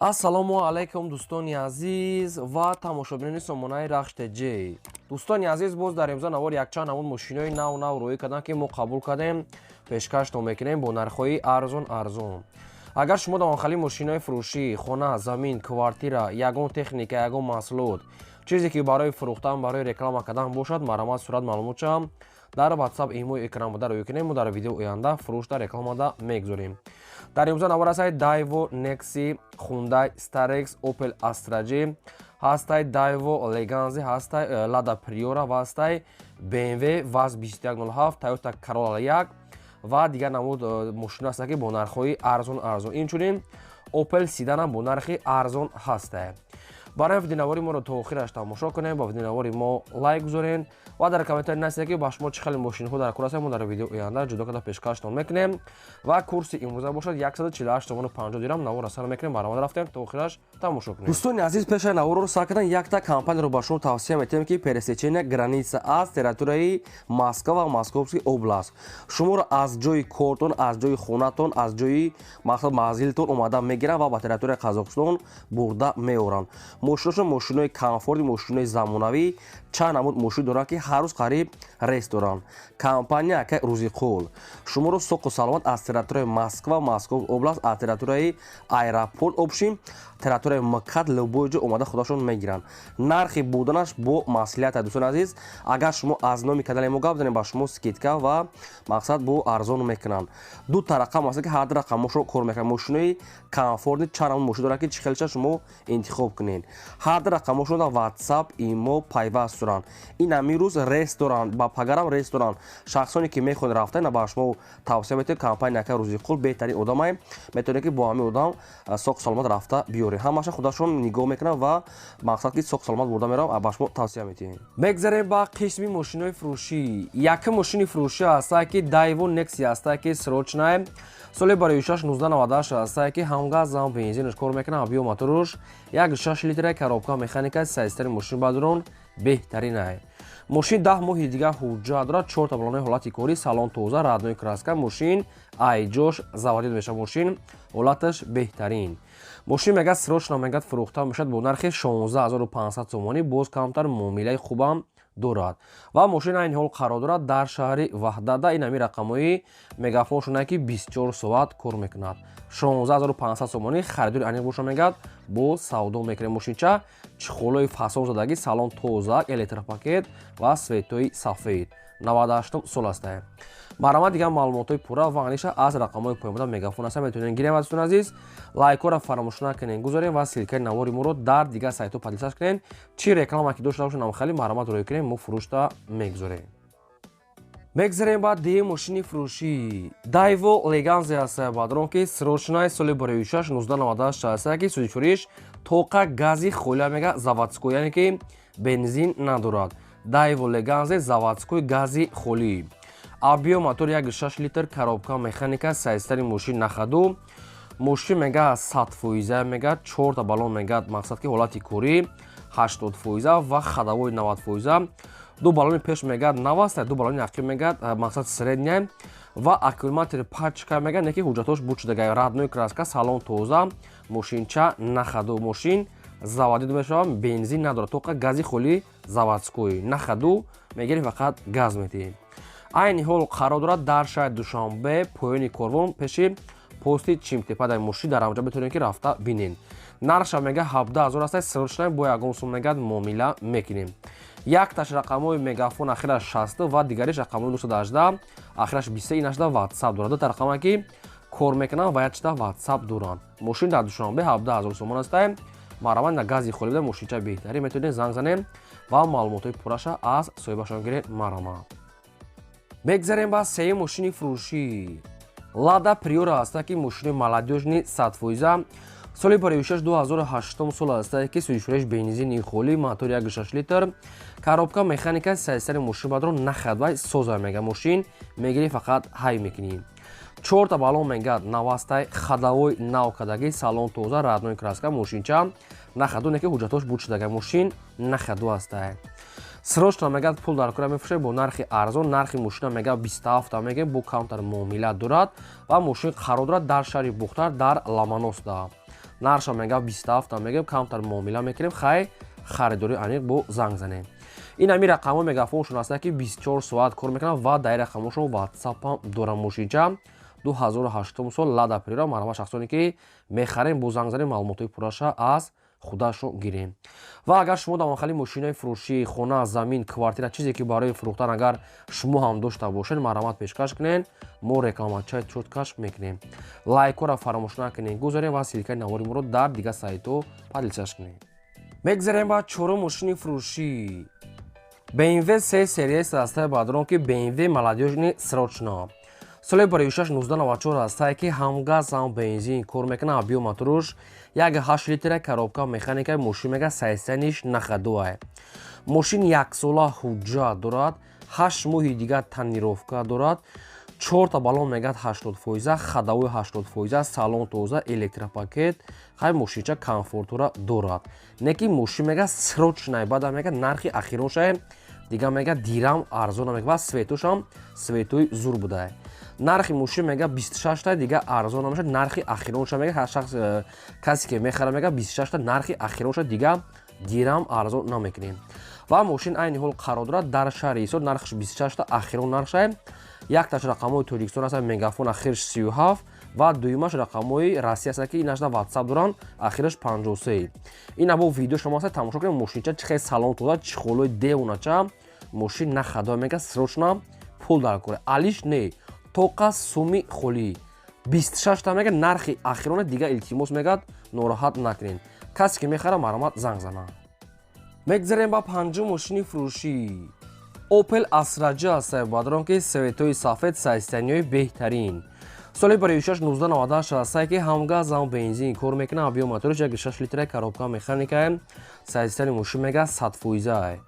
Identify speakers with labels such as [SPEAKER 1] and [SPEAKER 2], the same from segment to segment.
[SPEAKER 1] ассалому алайкум дӯстони азиз ва тамошобинони сомонаи рахште ҷ. Дӯстони азиз, боз дар имрӯза навори якчанд намуд мошинои нав рӯӣ кардем ки мо қабул кардем, пешкаштон мекунем бо нархҳои арзон. Агар шумо дар охали мошинои фурӯшӣ, хона, замин, квартира, ягон техника, ягон маҳсулот, чизе ки барои фурӯхтан, барои реклама кардан бошад, маромад сурат маълумот шавам, дар WhatsApp имои экран буда рӯй кунем. Мо дар видео оянда фурӯшта рекламада мегузорем. дар имрӯза навор ҳастай Daewoo Nexi, Hyundai Starex, Opel Astra J, ҳастай Daewoo Leganzi, ҳастай Lada Priora ва ҳастай BMW VAZ 2107, Toyota Corolla 1 ва дигар намуд мошина ҳастанд ки бо нархҳои арзон. Инчунин Opel Sedan бо нархи арзон ҳастад. барои видеонавори моро то охираш тамошо кунем, ба видеонавори мо лайк гузорен ва дар комментари нависед ки ба шумо чӣ хеле мошинҳо дар кор ҳастанд. Мо дар видео оянда ҷудо карда пешкаштон мекунем ва курси имрӯза бошад 148 сомону 50 дирҳам. навор асар мекунем, баромад рафтем, то охираш тамошо кунем. дӯстони азиз, пешаи наворро сар кардан якта компанияро ба шумо тавсия метиҳем ки пересечения граница аз территорияи Москва ва Московский област шуморо аз ҷои кортон, аз ҷои хонатон, аз ҷои мақсад манзилтон омада мегиранд ва ба территорияи Қазоқистон бурда меоранд. мошиношон мошинои комфорти, мошинои замонавӣ, чанд намуд мошин доранд ки ҳар рӯз қариб рейс доранд. компания ака Рӯзиқул шуморо соқу саломат аз территорияи Москва, Московский област, аз территорияи аэропорт обшим, территорияи МКАД любой ҷо омада худашон мегиранд. нархи буданаш бо маслиҳат. дӯстони азиз, агар шумо аз номи канали мо гап занем, ба шумо скидка ва мақсад бо арзон мекунанд. дута рақам аст ки ҳар ду рақамошро кор мекунанд. мошинои комфорти чанд намуд мошин доранд ки чӣ хелша шумо интихоб кунед. ҳар ду рақамошро дар WhatsApp имо пайваст доранд. ин ҳамин рӯз рейс доранд, ба пагарам рейс доранд. шахсоне ки мехоҳед рафтан, ба шумо тавсия метиҳем. компания ака Рӯзиқул беҳтарин одамай, метавонед ки бо ҳамин одам соқ саломат рафта биёред. ҳамаша худашон нигоҳ мекунанд ва мақсад ки соқ саломат бурда меравам, ба шумо тавсия метиҳем. мегзарем ба қисми мошинои фурӯшӣ. якум мошини фурӯшӣ ҳастад ки Daewoo Nexi ҳастад ки срочная, соли барои 1998 ҳастад ки ҳамгаз зам бензинаш кор мекунад. объём моторуш 1.6 литра, коробка механика, сайзтари мошин бадурон беҳтарин ай. мошин 10 моҳи дигар ҳуҷҷат дорад, 4 та баллони ҳолати корӣ, салон тоза, раднои краска, мошин айҷош заводид мешавад. мошин ҳолаташ беҳтарин. мошин мегӯяд срочно мегӯяд фурӯхта мешавад бо нархи 16500 сомонӣ, боз камтар муомилаи хубам дорад ва мошин айни ҳол қарор дорад дар шаҳри Ваҳдада. ин ҳамин рақамҳои мегафон шунаи ки 24 соат кор мекунад. 16500 сомонӣ харидори аниқ боша мегӯяд, бо савдо мекунем. мошинча чихолои фасон задагӣ, салон тоза, электропакет ва светои сафед. 98 сол ҳастад. маромад дигар маълумотои пурра ва аниша аз рақамҳои поёнбуда мегафон ҳастанд, метавонед гирем. дӯстони азиз, лайкҳоро фаромӯш накунед гузорем ва силкаи навори моро дар дигар сайтҳо падисаж кунед. чӣ реклама ки дошта бошед намхали маромад рӯй кунем, мо фурӯшта мегузорем. мегзарем ба дигар мошини фурӯшӣ. Daewoo Leganzi ҳастад бадрон ки срочная, соли барои 1998 ҳастад ки судифуриш тоқа гази холия мега заводской, яъне ки бензин надорад. Daewoo Leganzi заводской гази холӣ. объём мотор 1.6 литр, коробка механика, сайзтари мошин нахаду. мошин мега 100% мега 4 та баллон мега мақсад ки ҳолати корӣ 80% ва хадавои 90%. ду баллони пеш мега 90, ду баллони ақиб мега мақсад средняя ва аккумулятори пачка мега, не ки ҳуҷҷатош бучдага, раднои краска, салон тоза, мошинча нахаду. мошин заводид мешавад, бензин надорад, тоқа гази холӣ заводской, нахаду мегирем, фақат газ метиҳем. айни ҳол қарор дорад дар шаҳри Душанбе, поёни корвон, пеши пости Чимтепа. мошин дар ҳамҷо метавонед ки рафта бинед. нарша мега 17000 ҳастад. срочная бо ягон сум мега муомила мекунем. якташ рақамҳои мегафон ахираш 60 ва дигариш рақамҳои 918 ахираш 23. инашда WhatsApp дорад. дута рақама ки кор мекунанд ва якчита WhatsApp доранд. мошин дар Душанбе 17000 сомон ҳастад. маромад на гази холӣ буда, мошинча беҳтарин. метавонед занг занем ва маълумотои пурраша аз соҳибашон гиред. маромад. мегзарем ба сеюм мошини фурӯшӣ. Lada Priora ҳастад ки мошини молодёжни 100%, соли барои 2008 сол ҳастад ки судифуреш бензини холӣ, мотор 1.6 литр, коробка механика, сайзтари мошин бадрон нахадвай соза мега. мошин мегирӣ, фақат ҳай мекунӣ. 4 та баллон мега 90, хадавои навкадагӣ, салон тоза, раднои краска, мошинча нахаду, не ки ҳуҷҷатош бучдага. мошин нахаду ҳастад. срочно мегӯяд пул дар кора мефурӯшад бо нархи арзон. нархи мошина мега 27 мега, бо камтар муомила дорад ва мошин қарор дорад дар шаҳри Бухтар дар Ломоносовда. нарша мегав 27 мегав камтар муомила мекунем, хай харидори аниқ бо занг занем. ин ами рақамҳо мегафоншон ҳастанд ки 24 соат кор мекунанд ва дар рақамҳошон ватсапам дорам. мошинча 2008 сол лада прира марҳама шахсоне ки мехарем бо занг занем маълумотои пурраша аз худашон гирем. ва агар шумо давонхали мошинаи фурӯшӣ хона замин квартира чизе ки барои фурӯхтан агар шумо ҳам дошта бошед маърамат пешкаш кунед, мо рекламачаи чоткаш мекунем. лайкора фаромӯш накунед гузорем ва силикаи навори моро дар дигар сайтҳо падилчаш кунед. мегзарем ба чорум мошини фурӯшӣ BMW 3 серияи растаи бадрон ки BMW молодёжни срочно. соли барои 1994 растае ки ҳам газ ҳам бензин кор мекунад. объёматуруш 1.8 литра коробка механикаи мошин мега 300 нахадуай. мошин 1 сола ҳуҷҷат дорад, 8 моҳи дигар танировка дорад, 4 та балон мегад 80%, хадавои 80%, салон тоза, электропакет, хай мошинча комфортура дорад. Не ки мошин мега срочнай, баъда мега нархи ахиронша дига мега дирам арзона мега ва светошам светои зур будае. нархи мошин мега 26 та дига арзона меша, нархи ахиронша мега шахс касе ки мехара мега 26 та нархи ахиронша дига дирам арзон намекунем. ва мошин айни ҳол қарор дорад дар шаҳри Исот, нархш 26 та ахирон нархша. якташ рақамҳои Тоҷикистон аст, мегафон ахирш 37 ва дуюмаш рақамҳои Россия аст ки инаш WhatsApp доранд, ахираш 53. ина бо видео шумо аст тамошо кунед мошинча чӣ хел салон тоза, чӣ холои девунача мошин на хадо мега срочно пул дар кора. алиш не тоқа суми холӣ 26 та мега нархи ахирона дига илтимос мегад нороҳат накунед. касе ки мехара маърамат занг зана. мегзарем ба панҷум мошини фурӯшӣ Opel Astra J аст бадрон ки светои сафед сайстаниёи беҳтарин. соли барои 1998 аст ки ҳам газ ҳам бензин кор мекунад. объёматуруш 1.6 литра коробка механикаи сайстани мошин мега 100%.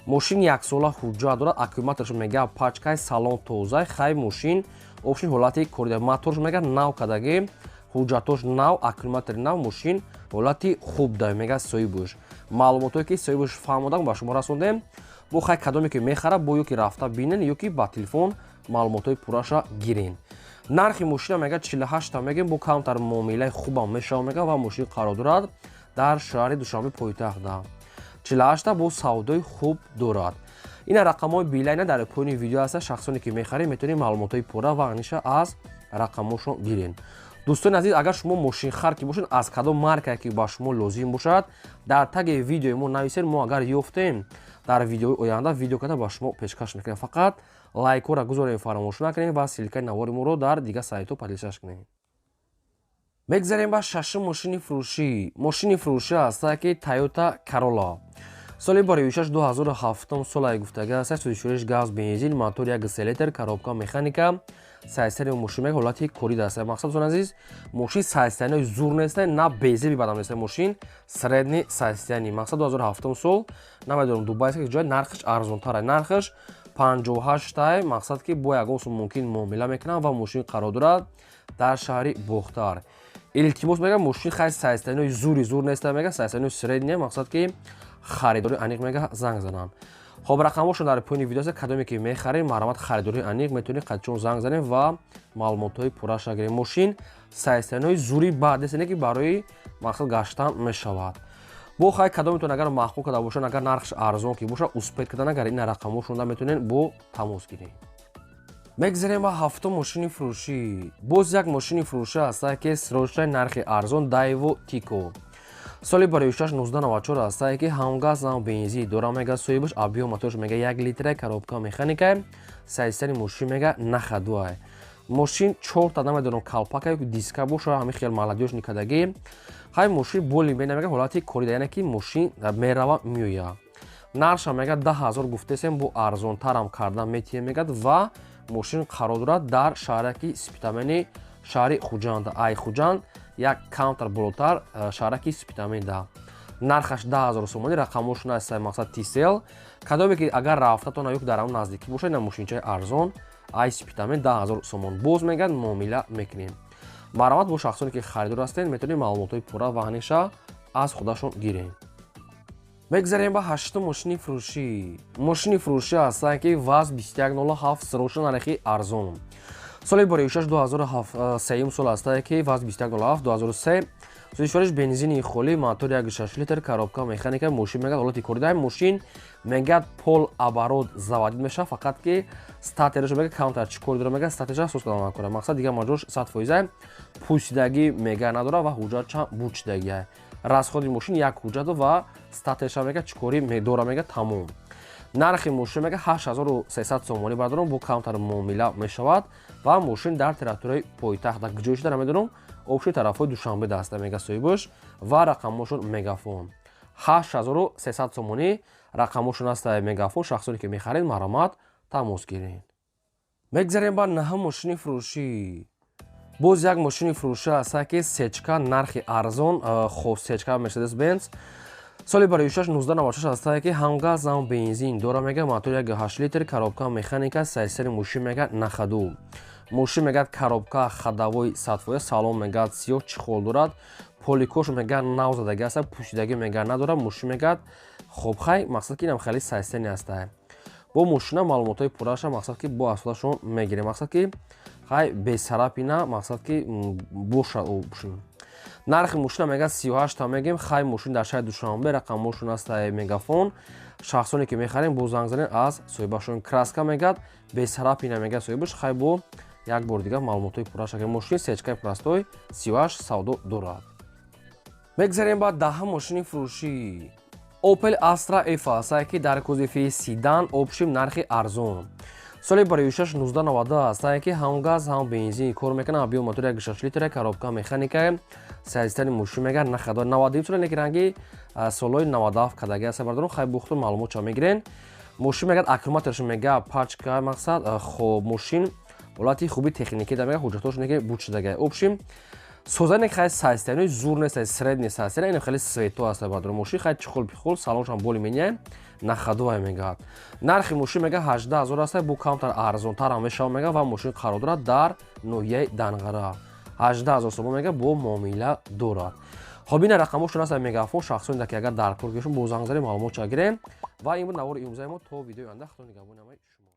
[SPEAKER 1] мошин 1 сола ҳуҷҷат дорад, аккумуляторш мега пачкаи салон тоза, хай мошин обшин ҳолати корида, моторш мега нав кадаги, ҳуҷҷатош нав, аккумулятори нав, мошин ҳолати хуб дай мега соҳибуш. маълумотое ки соҳибуш фаҳмодан ба шумо расондем. бо хай кадоме ки мехара бо ё ки рафта бинен ё ки ба телефон маълумотои пурраша гирен. нархи мошина мега 48 та мегем, бо камтар муомилаи хубам мешава мега ва мошин қарор дорад дар шаҳри Душанбе пойтахта. 48 та бо савдои хуб дорад. ина рақамҳои билайна дар поини видео аст. шахсоне ки мехаред метавонед маълумотои пурра ва аниша аз рақамҳошон гирен. дӯстони азиз, агар шумо мошинхар ки бошед, аз кадом марка ки ба шумо лозим бошад дар таги видеои мо нависед. мо агар ёфтем дар видеои оянда видео карда ба шумо пешкаш мекунем. фақат лайкора гузорем фаромӯш накунед ва силикаи навори моро дар дигар сайтҳо падилчаш кунед. мегзарем ба шашум мошини фурӯшӣ. мошини фурӯшӣ аст ки Toyota Corolla. соли барои 2007 солаи гуфтага аст. 146 газ бензин, мотор 1 литр, коробка механика, сайстани мошин мега ҳолати корида аст. мақсадтон азиз, мошин сайстаниёи зур нест, на безеби бадам нест, мошин средни сайстани. мақсад 2007 сол намедонам Дубай аст ки ҷои нархш арзонтар, нархш 58 та. мақсад ки бо ягон сум мумкин муомила мекунам ва мошин қарор дорад дар шаҳри Бохтар. илтимос мега мошин хай сайстаниёи зур нест мега, сайстаниёи средни, мақсад ки харидори аниқ мега занг зананд. хоб рақамҳошон дар поини видео аст. кадоме ки мехарем маърамат харидори аниқ метавонед қадчон занг занем ва маълумотҳои пурраша гирем. мошин сайстаниёи зури баъд нест, не ки барои мақсад гаштан мешавад. бо хай кадометон агар маҳқул када бошад, агар нархш арзон ки бошад, успед кардан агар ина рақамҳошонда метавонед бо тамос гиред. мегзарем ба ҳафтум мошини фурӯшӣ. боз як мошини фурӯшӣ аст ки срочнаи нархи арзон Daewoo Tico. соли барои 1994 аст ки ҳам газ ҳам бензин дора мега соҳибаш, объёматош мега 1 литра, коробка механика, сайстани мошин мега нахадуай. мошин 4 та намедонам калпака ё диска боша, ҳамин хел молодёжни кадаги. хай мошин боли бена мега ҳолати корида, яъне ки мошин мерава меояд. нарша мега 10000 гуфтесем, бо арзонтарам кардан метиҳем мегад ва мошин қарор дорад дар шаҳраки Спитамени, шаҳри Хуҷанд, ай Хуҷанд, як камтар болотар шаҳраки Спитаменда. нархаш 10000 сомонӣ, рақамошон аст мақсад тисел. кадоме ки агар рафтатон ё ки дар ҳамон наздикӣ бошад, ина мошинчаи арзон ай Спитамен 10000 сомон. боз меган муомила мекунем. маърамат бо шахсоне ки харидор ҳастед метавонед маълумотои пурра ва ҳамеша аз худашон гирем. мегзарем ба ҳаштум мошини фурӯшӣ. мошини фурӯшӣ аст ки ВАЗ 2107 срочно нархи арзон. соли барои 2003 сол аст ки ВАЗ 2107 2003 Сӯзишвариш бензини холӣ, мотори 1.6 литр, коробка механика, мошин мегӯяд ҳолати корида мошин мегӯяд пол оборот заводид мешавад, фақат ки статераш мегӯяд каунтер чӣ кори дорад мегӯяд статераш сӯз кардан мекунад. Мақсад дигар маҷош 100% пӯсидагӣ мегӯяд надорад ва ҳуҷҷатча бурчидагӣ. Расходи мошин як ҳуҷҷату ва статерша мегӯяд чӣ кори медорад мегӯяд тамом. Нархи мошин мегӯяд 8300 сомонӣ бардорум бо каунтер муомила мешавад ва мошин дар территорияи пойтахт дар ҷойши дар медонам обши тарафҳои Душанбе даста мега соҳибаш ва рақамошон мегафон 8300 сомонӣ рақамошон аста мегафон. Шахсоне ки мехаред марҳамат тамос гиред. Мегзарем ба наҳам мошини фурӯшӣ. боз як мошини фурӯшӣ аста ки сечка нархи арзон хоб сечка Mercedes Benz соли барои 1996 аста ки ҳам газ ҳам бензин дора мега мотори 1.8 литр, коробка механика, сайсари мошин мега нахаду. мошин мегӯяд коробка хадавои сатфоя, салон мегӯяд сиёҳ чихол дорад, поликош мегӯяд нав задагӣ аста, пӯсидагӣ мегӯяд надорад, мошин мегӯяд хобхай, мақсад ки инам хеле сайсани аста. бо мошина маълумотҳои пурраша мақсад ки бо асфодашон мегирем, мақсад ки хай бесарапина, мақсад ки боша. нархи мошина мегӯяд 38 та мегем, хай мошин дар шаҳри Душанбе, рақамошон аста мегафон. шахсоне ки мехарем бо занг занед аз соҳибашон. краска мегӯяд бесарапина мегӯяд соҳибаш, хай бо як бор дигар маълумотҳои пурраша ки мошин сечкаи пурастой 38 савдо дорад. мегзарем ба даҳам мошини фурӯшӣ. Opel Astra F аст ки дар кузофи седан обшим нархи арзон. соли барои 1992 аст ки ҳам газ ҳам бензин кор мекунад, объём мотори 1.6 литр, коробка механика, сайзистани мошин мегӯяд нахадо 92 соли некиранги солҳои 97 кадаги аст бардорум хай бухту маълумотча мегирен. мошин мегӯяд аккумуляторш мегӯяд пачка мақсад хоб мошин ҳолати хуби техникӣ дар мега ҳуҷҷатош неге бурчидаги обшим созане хай сайстани зур нест средни сайстани ин хеле свето аста бардорум мошин хай чихол пихол салоншам боли меняем нахадовай мегӯяд. нархи мошин мега 18000 аст бо каунтер арзонтар мешава мега ва мошин қарор дорад дар ноҳияи Данғара 18000 сомон мега бо муомила дорад. хоб ин рақамошон аста мегафон шахсоне ки агар дар кор гиришон бо занг занед маълумотча гирем ва ин буд навори имрӯзаи мо то видеои оянда худо нигаҳбони ҳамаи шумо.